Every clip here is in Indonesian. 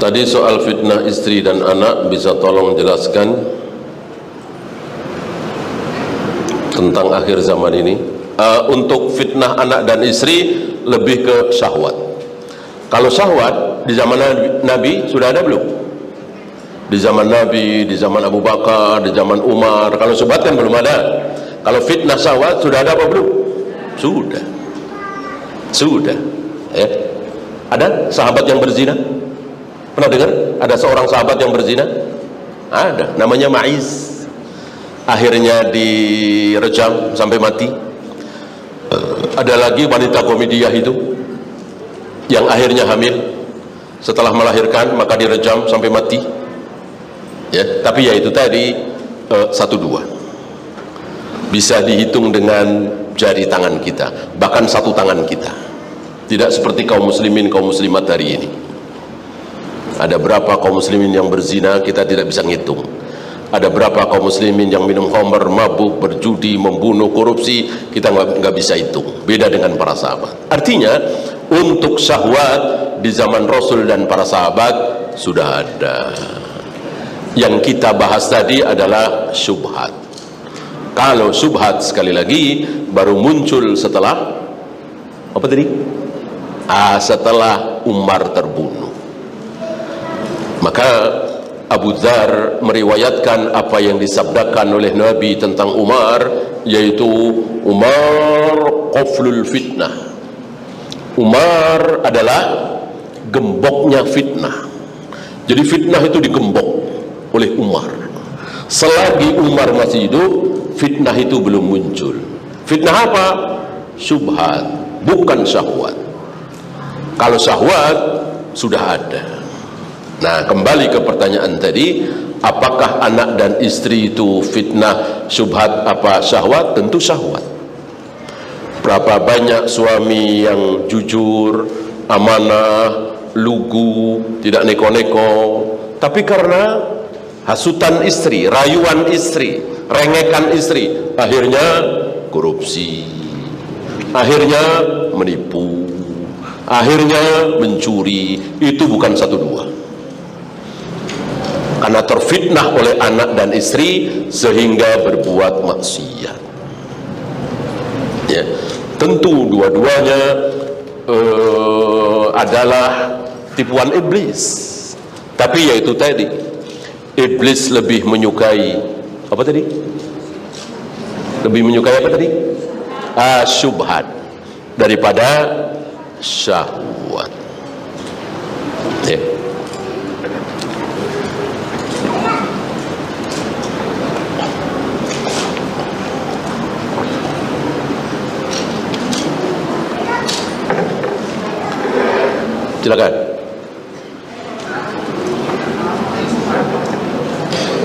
Tadi soal fitnah istri dan anak, bisa tolong jelaskan tentang akhir zaman ini? Untuk fitnah anak dan istri lebih ke syahwat. Kalau syahwat di zaman Nabi sudah ada belum? Di zaman Nabi, di zaman Abu Bakar, di zaman Umar. Kalau syubhat kan belum ada. Kalau fitnah syahwat sudah ada apa belum? Sudah. Ada sahabat yang berzina? Pernah dengar ada seorang sahabat yang berzina? Ada, namanya Ma'iz. Akhirnya direjam sampai mati. Ada lagi wanita komediah itu yang akhirnya hamil, setelah melahirkan maka direjam sampai mati. Ya, tapi ya itu tadi satu dua bisa dihitung dengan jari tangan kita, bahkan satu tangan kita. Tidak seperti kaum muslimin, kaum muslimat hari ini. Ada berapa kaum muslimin yang berzina kita tidak bisa ngitung. Ada berapa kaum muslimin yang minum khamr, mabuk, berjudi, membunuh, korupsi, kita nggak bisa hitung. Beda dengan para sahabat. Artinya untuk syahwat di zaman Rasul dan para sahabat sudah ada. Yang kita bahas tadi adalah syubhat. Kalau syubhat sekali lagi baru muncul setelah apa tadi? Setelah Umar terbunuh. Maka Abu Dzar meriwayatkan apa yang disabdakan oleh Nabi tentang Umar, yaitu Umar qaflul fitnah. Umar adalah gemboknya fitnah. Jadi fitnah itu digembok oleh Umar. Selagi Umar masih hidup, fitnah itu belum muncul. Fitnah apa? Syubhat, bukan syahwat. Kalau syahwat sudah ada. Nah, kembali ke pertanyaan tadi, apakah anak dan istri itu fitnah, syubhat, apa syahwat? Tentu syahwat. Berapa banyak suami yang jujur, amanah, lugu, tidak neko-neko, tapi karena hasutan istri, rayuan istri, rengekan istri, akhirnya korupsi, akhirnya menipu, akhirnya mencuri. Itu bukan satu dua. Karena terfitnah oleh anak dan istri sehingga berbuat maksiat. Ya, tentu dua-duanya adalah tipuan iblis. Tapi yaitu tadi, iblis lebih menyukai apa tadi? Lebih menyukai apa tadi? Syubhat daripada syahwat. Ya. Silakan.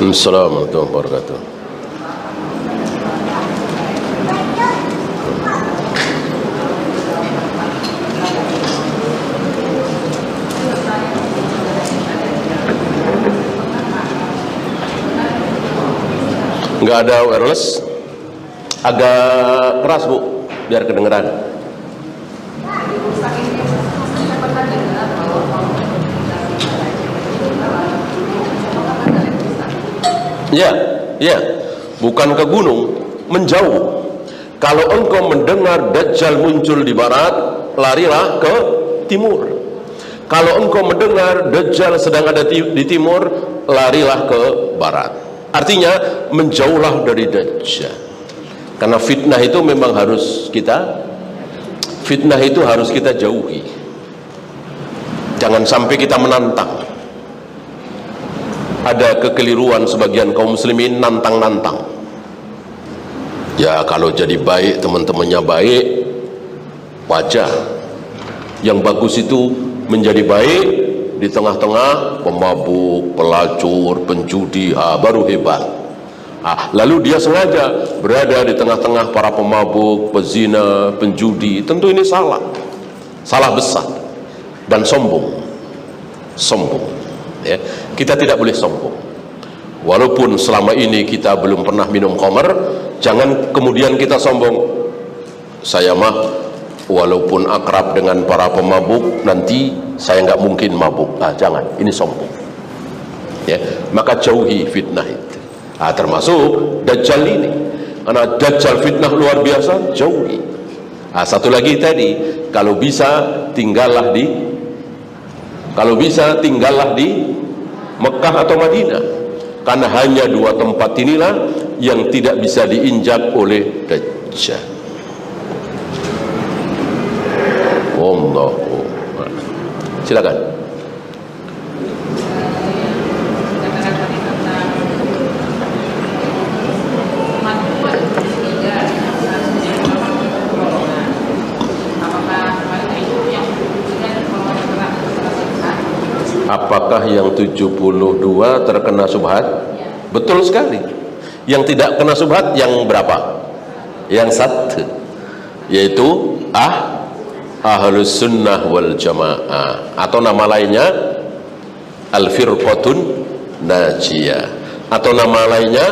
Assalamualaikum warahmatullahi wabarakatuh. Enggak ada wireless, agak keras Bu, biar kedengeran. Ya, bukan ke gunung, menjauh. Kalau engkau mendengar Dajjal muncul di barat, larilah ke timur. Kalau engkau mendengar Dajjal sedang ada di timur, larilah ke barat. Artinya menjauhlah dari Dajjal. Karena fitnah itu memang harus kita jauhi. Jangan sampai kita menantang. Ada kekeliruan sebagian kaum muslimin nantang-nantang. Ya kalau jadi baik, teman-temannya baik, wajar. Yang bagus itu menjadi baik di tengah-tengah pemabuk, pelacur, penjudi, baru hebat. Lalu dia sengaja berada di tengah-tengah para pemabuk, pezina, penjudi. Tentu ini salah besar dan sombong. Ya, kita tidak boleh sombong. Walaupun selama ini kita belum pernah minum khamr, jangan kemudian kita sombong. Saya mah walaupun akrab dengan para pemabuk, nanti saya nggak mungkin mabuk. Jangan, ini sombong. Ya, maka jauhi fitnah itu. Termasuk Dajjal ini. Karena Dajjal fitnah luar biasa, jauhi. Satu lagi tadi, kalau bisa tinggallah di Mekah atau Madinah, karena hanya dua tempat inilah yang tidak bisa diinjak oleh Dajjal. Wallahu a'lam. Silakan. Apakah yang 72 terkena subhat? Betul sekali. Yang tidak kena subhat yang berapa? Yang satu, yaitu Ahlus Sunnah wal Jamaah, atau nama lainnya Al-Firqatun Najiyah, atau nama lainnya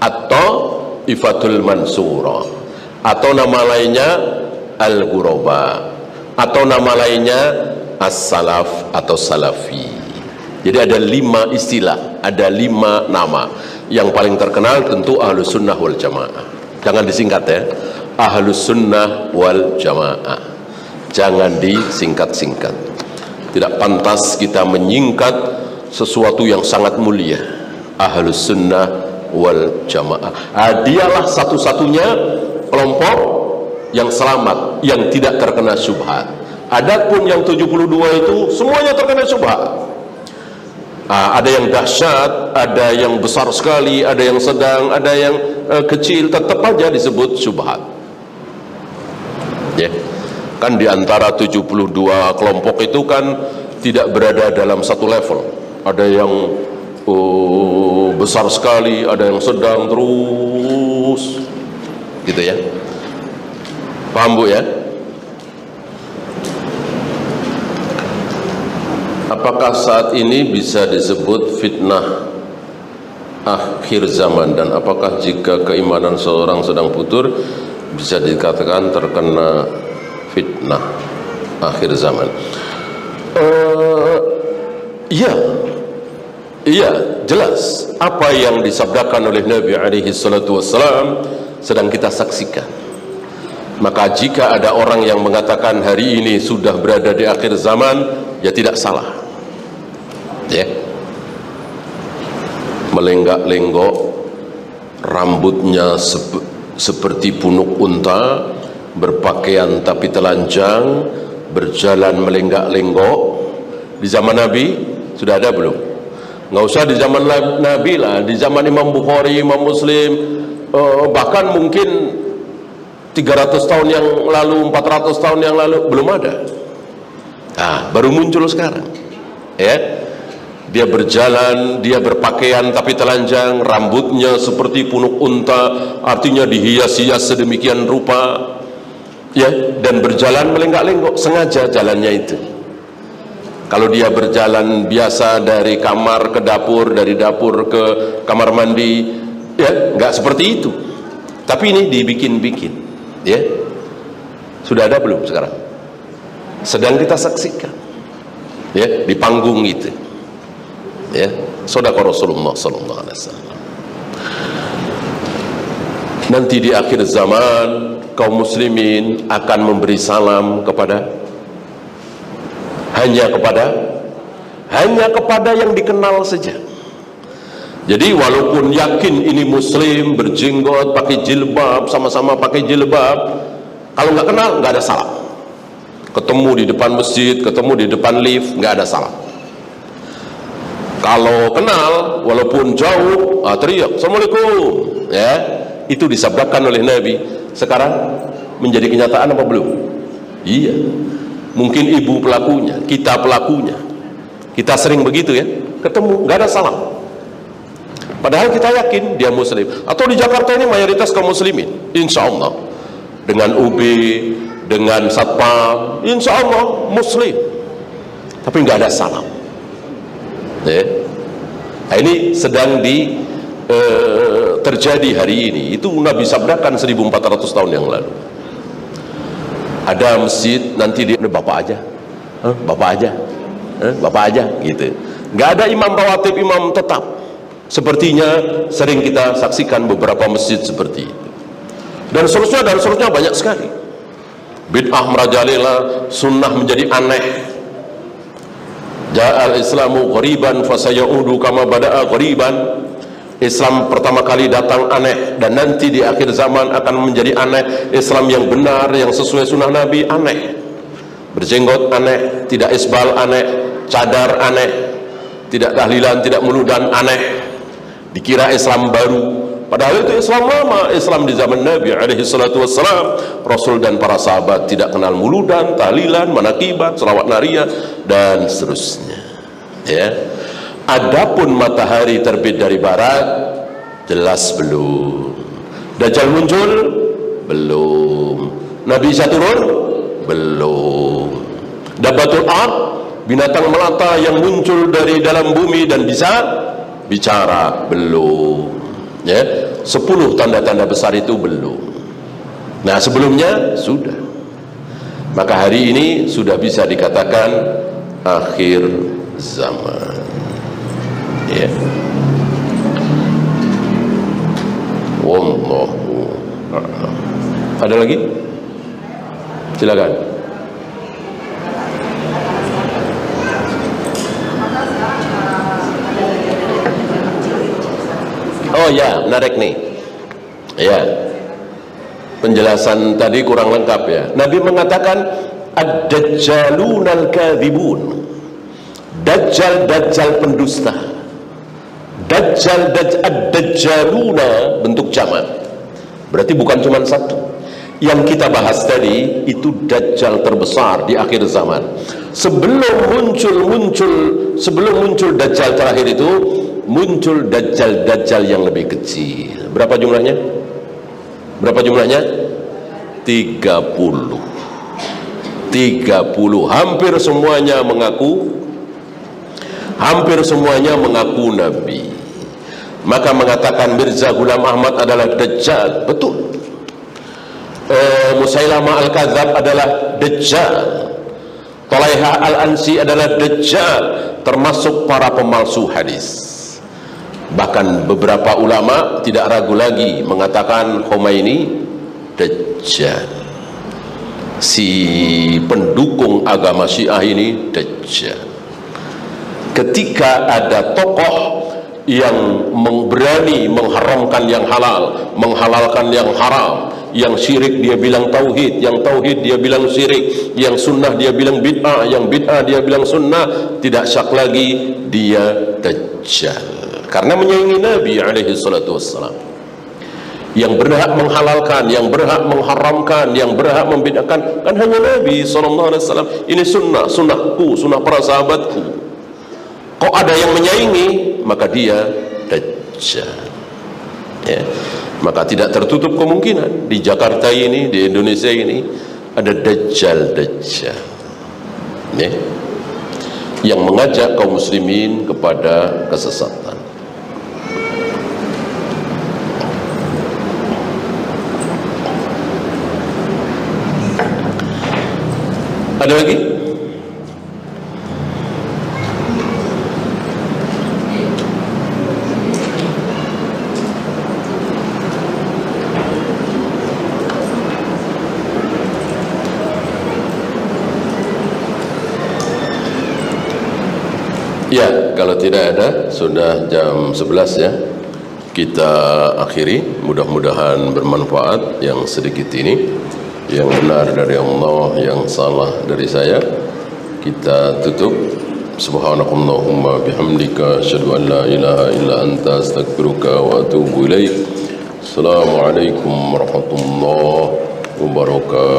At-Thaifatul Mansurah, atau nama lainnya Al-Ghuraba, atau nama lainnya As-Salaf atau Salafi. Jadi ada 5 istilah, ada 5 nama. Yang paling terkenal tentu Ahlus Sunnah wal Jamaah. Jangan disingkat ya, Ahlus Sunnah wal Jamaah. Jangan disingkat-singkat. Tidak pantas kita menyingkat sesuatu yang sangat mulia. Ahlus Sunnah wal Jamaah. Dialah satu-satunya kelompok yang selamat, yang tidak terkena syubhat. Adapun yang 72 itu semuanya terkena syubhat. Ada yang dahsyat, ada yang besar sekali, ada yang sedang, ada yang kecil, tetap aja disebut syubhat. Ya. Kan di antara 72 kelompok itu kan tidak berada dalam satu level. Ada yang besar sekali, ada yang sedang, terus gitu ya. Paham Bu ya? Apakah saat ini bisa disebut fitnah akhir zaman, dan apakah jika keimanan seorang sedang putur bisa dikatakan terkena fitnah akhir zaman? Iya, jelas apa yang disabdakan oleh Nabi alaihi salatu wassalam sedang kita saksikan. Maka jika ada orang yang mengatakan hari ini sudah berada di akhir zaman, ya tidak salah. Ya, melenggak-lenggok, rambutnya seperti punuk unta, berpakaian tapi telanjang, berjalan melenggak-lenggok. Di zaman Nabi sudah ada belum? Nggak usah di zaman Nabi lah, di zaman Imam Bukhari, Imam Muslim, bahkan mungkin 300 tahun yang lalu, 400 tahun yang lalu belum ada. Baru muncul sekarang. Ya, dia berjalan, dia berpakaian tapi telanjang, rambutnya seperti punuk unta, artinya dihias-hias sedemikian rupa, ya, dan berjalan melenggak-lenggok, sengaja jalannya itu. Kalau dia berjalan biasa dari kamar ke dapur, dari dapur ke kamar mandi, ya nggak seperti itu. Tapi ini dibikin-bikin, ya. Sudah ada belum sekarang? Sedang kita saksikan, ya, di panggung itu. Ya, sedekah Rasulullah sallallahu alaihi wasallam. Nanti di akhir zaman kaum muslimin akan memberi salam hanya kepada yang dikenal saja. Jadi walaupun yakin ini muslim, berjenggot, pakai jilbab, sama-sama pakai jilbab, kalau nggak kenal nggak ada salam. Ketemu di depan masjid, ketemu di depan lift, nggak ada salam. Kalau kenal, walaupun jauh, teriak Assalamualaikum, ya, itu disabdakan oleh Nabi. Sekarang menjadi kenyataan apa belum? Iya, mungkin ibu pelakunya, kita pelakunya, kita sering begitu ya, ketemu nggak ada salam, padahal kita yakin dia muslim. Atau di Jakarta ini mayoritas kaum muslimin, insya Allah, dengan UB, dengan satpam, insya Allah muslim, tapi nggak ada salam. Ya. Nah, ini sedang terjadi hari ini. Itu Nabi sabdakan 1400 tahun yang lalu. Ada masjid nanti dia bapak aja, bapak aja, bapak aja gitu. Nggak ada imam rawatib, imam tetap. Sepertinya sering kita saksikan beberapa masjid seperti itu. Dan seterusnya banyak sekali. Bid'ah merajalela, sunnah menjadi aneh. Ja'al islamu ghariban fasayaudu kama bada'a ghariban. Islam pertama kali datang aneh, dan nanti di akhir zaman akan menjadi aneh. Islam yang benar, yang sesuai sunnah Nabi, aneh. Berjenggot aneh, tidak isbal aneh, cadar aneh, tidak tahlilan, tidak muludan aneh. Dikira Islam baru, padahal itu Islam lama, Islam di zaman Nabi alaihi salatu wassalam. Rasul dan para sahabat tidak kenal muludan, tahlilan, manakibat, selawat nariyah, dan seterusnya. Ya. Adapun matahari terbit dari barat, jelas belum. Dajjal muncul? Belum. Nabi Isa turun? Belum. Dabbatul ard, binatang melata yang muncul dari dalam bumi dan bisa bicara? Belum. Ya, 10 tanda-tanda besar itu belum. Nah, sebelumnya sudah. Maka hari ini sudah bisa dikatakan akhir zaman. Ya. Wallahu a'lam. Ada lagi? Silakan. Oh ya, menarik nih. Ya. Penjelasan tadi kurang lengkap ya. Nabi mengatakan ad-dajjalun al-kadzibun. Dajjal pendusta. Ad-dajjaluna bentuk jamak. Berarti bukan cuma satu. Yang kita bahas tadi itu dajjal terbesar di akhir zaman. Sebelum muncul dajjal terakhir itu, muncul dajjal yang lebih kecil. Berapa jumlahnya? 30. Hampir semuanya mengaku nabi. Maka mengatakan Mirza Ghulam Ahmad adalah dajjal, betul. Musailamah al-Kadzab adalah dajjal. Talaiha al-Ansi adalah dajjal, termasuk para pemalsu hadis. Bahkan beberapa ulama tidak ragu lagi mengatakan Khomeini dajjal. Si pendukung agama Syiah ini dajjal. Ketika ada tokoh yang berani mengharamkan yang halal, menghalalkan yang haram, yang syirik dia bilang tauhid, yang tauhid dia bilang syirik, yang sunnah dia bilang bid'ah, yang bid'ah dia bilang sunnah, tidak syak lagi dia dajjal. Karena menyaingi Nabi alaihi salatu wassalam. Yang berhak menghalalkan, yang berhak mengharamkan, yang berhak membid'ahkan kan hanya Nabi sallallahu alaihi wasallam. Ini sunnahku, sunnah para sahabatku. Kok ada yang menyaingi, maka dia dajjal. Ya. Maka tidak tertutup kemungkinan di Jakarta ini, di Indonesia ini ada dajjal. Ya. Yang mengajak kaum muslimin kepada kesesatan. Ada lagi? Ya, kalau tidak ada, sudah jam 11 ya. Kita akhiri, mudah-mudahan bermanfaat yang sedikit ini. Yang benar dari Allah, yang salah dari saya. Kita tutup. Subhanakallahumma bihamdika asyhadu an la ilaha illa anta astaghfiruka wa atubu ilaik. Assalamualaikum warahmatullahi wabarakatuh.